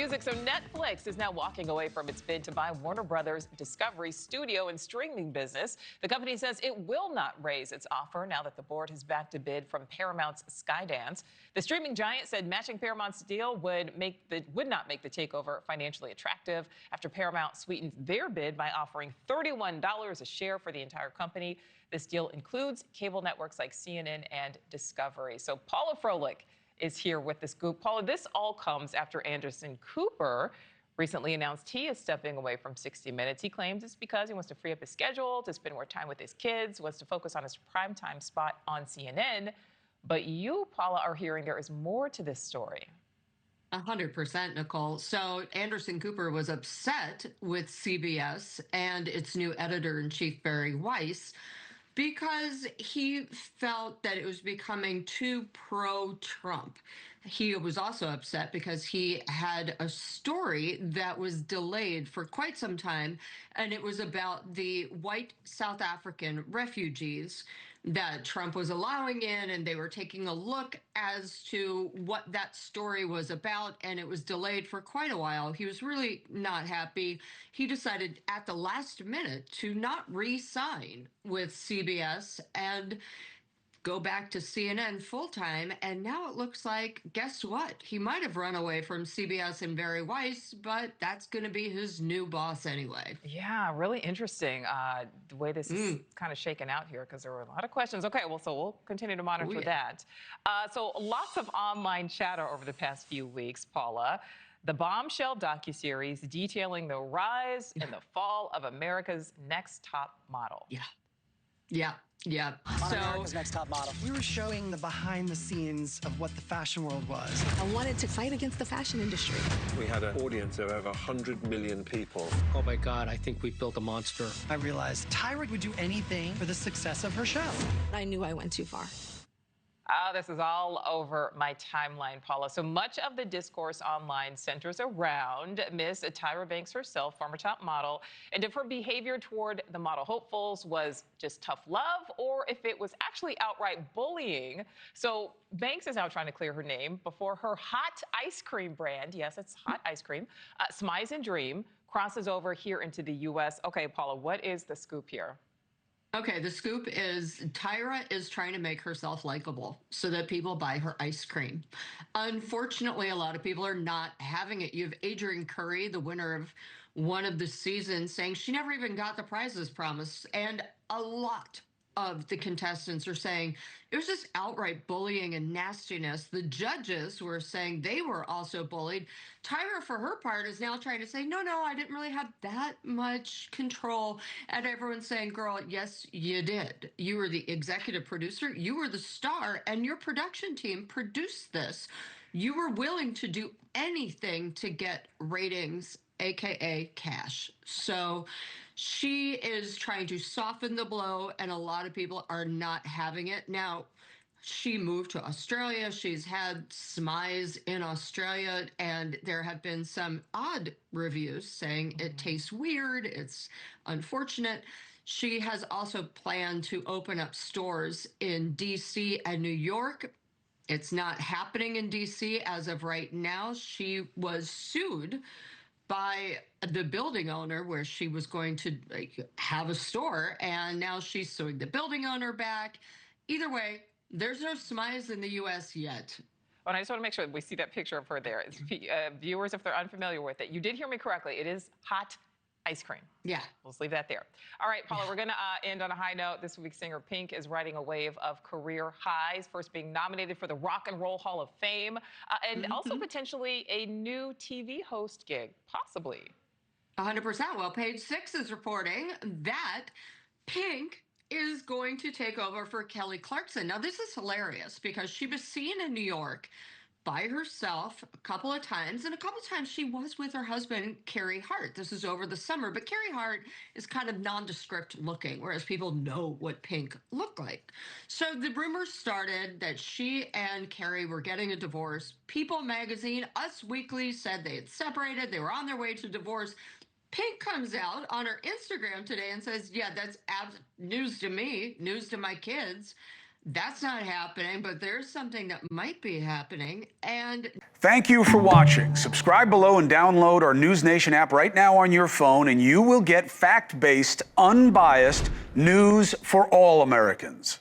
music. So Netflix is now walking away from its bid to buy Warner Brothers' Discovery studio and streaming business. The company says it will not raise its offer now that the board has backed a bid from Paramount's Skydance. The streaming giant said matching Paramount's deal would not make the takeover financially attractive after Paramount sweetened their bid by offering $31 a share for the entire company. This deal includes cable networks like CNN and Discovery. So Paula Froelich is here with the scoop. Paula, this all comes after Anderson Cooper recently announced he is stepping away from 60 Minutes. He claims it's because he wants to free up his schedule, to spend more time with his kids, wants to focus on his primetime spot on CNN. But you, Paula, are hearing there is more to this story. 100%, Nichole. So Anderson Cooper was upset with CBS and its new editor-in-chief, Bari Weiss, because he felt that it was becoming too pro-Trump. He was also upset because he had a story that was delayed for quite some time, and it was about the white South African refugees that Trump was allowing in, and they were taking a look as to what that story was about, and it was delayed for quite a while. He was really not happy. He decided at the last minute to not re-sign with CBS and go back to CNN full-time, and now it looks like, guess what? He might have run away from CBS and Bari Weiss, but that's going to be his new boss anyway. Yeah, really interesting the way this is kind of shaken out here, because there were a lot of questions. Okay, well, so we'll continue to monitor that. So lots of online chatter over the past few weeks, Paula. The bombshell docuseries detailing the rise and the fall of America's Next Top Model. Yeah. On America's Next Top Model. We were showing the behind the scenes of what the fashion world was. I wanted to fight against the fashion industry. We had an audience of over 100 million people. Oh my God, I think we built a monster. I realized Tyra would do anything for the success of her show. I knew I went too far. Oh, this is all over my timeline, Paula. So much of the discourse online centers around Miss Tyra Banks herself, former top model, and if her behavior toward the model hopefuls was just tough love or if it was actually outright bullying. So Banks is now trying to clear her name before her hot ice cream brand, yes, it's hot ice cream, Smize and Dream, crosses over here into the U.S. Okay, Paula, what is the scoop here? Okay, the scoop is Tyra is trying to make herself likable so that people buy her ice cream. Unfortunately, a lot of people are not having it. You have Adrienne Curry, the winner of one of the seasons, saying she never even got the prizes promised. And a lot of the contestants are saying it was just outright bullying and nastiness. The judges were saying they were also bullied. Tyra, for her part, is now trying to say, no, I didn't really have that much control. And everyone's saying, girl, yes, you did. You were the executive producer. You were the star, and your production team produced this. You were willing to do anything to get ratings, AKA cash. So she is trying to soften the blow, and a lot of people are not having it. Now, she moved to Australia. She's had Smize in Australia, and there have been some odd reviews saying it tastes weird, it's unfortunate. She has also planned to open up stores in D.C. and New York. It's not happening in D.C. as of right now. She was sued by the building owner where she was going to have a store, and now she's suing the building owner back. Either way, there's no Smize in the U.S. yet. And I just want to make sure that we see that picture of her there. Viewers, if they're unfamiliar with it, you did hear me correctly. It is hot ice cream. Yeah. We'll just leave that there. All right, Paula, we're going to end on a high note. This week's singer Pink is riding a wave of career highs, first being nominated for the Rock and Roll Hall of Fame, and also potentially a new TV host gig, possibly. 100%. Well, Page Six is reporting that Pink is going to take over for Kelly Clarkson. Now, this is hilarious because she was seen in New York by herself a couple of times, and a couple of times she was with her husband, Carey Hart. This is over the summer, but Carey Hart is kind of nondescript looking, whereas people know what Pink looked like. So the rumors started that she and Carey were getting a divorce. People magazine, Us Weekly said they had separated, they were on their way to divorce. Pink comes out on her Instagram today and says, yeah, that's news to me, news to my kids. That's not happening, but there's something that might be happening. And thank you for watching. Subscribe below and download our NewsNation app right now on your phone, and you will get fact-based, unbiased news for all Americans.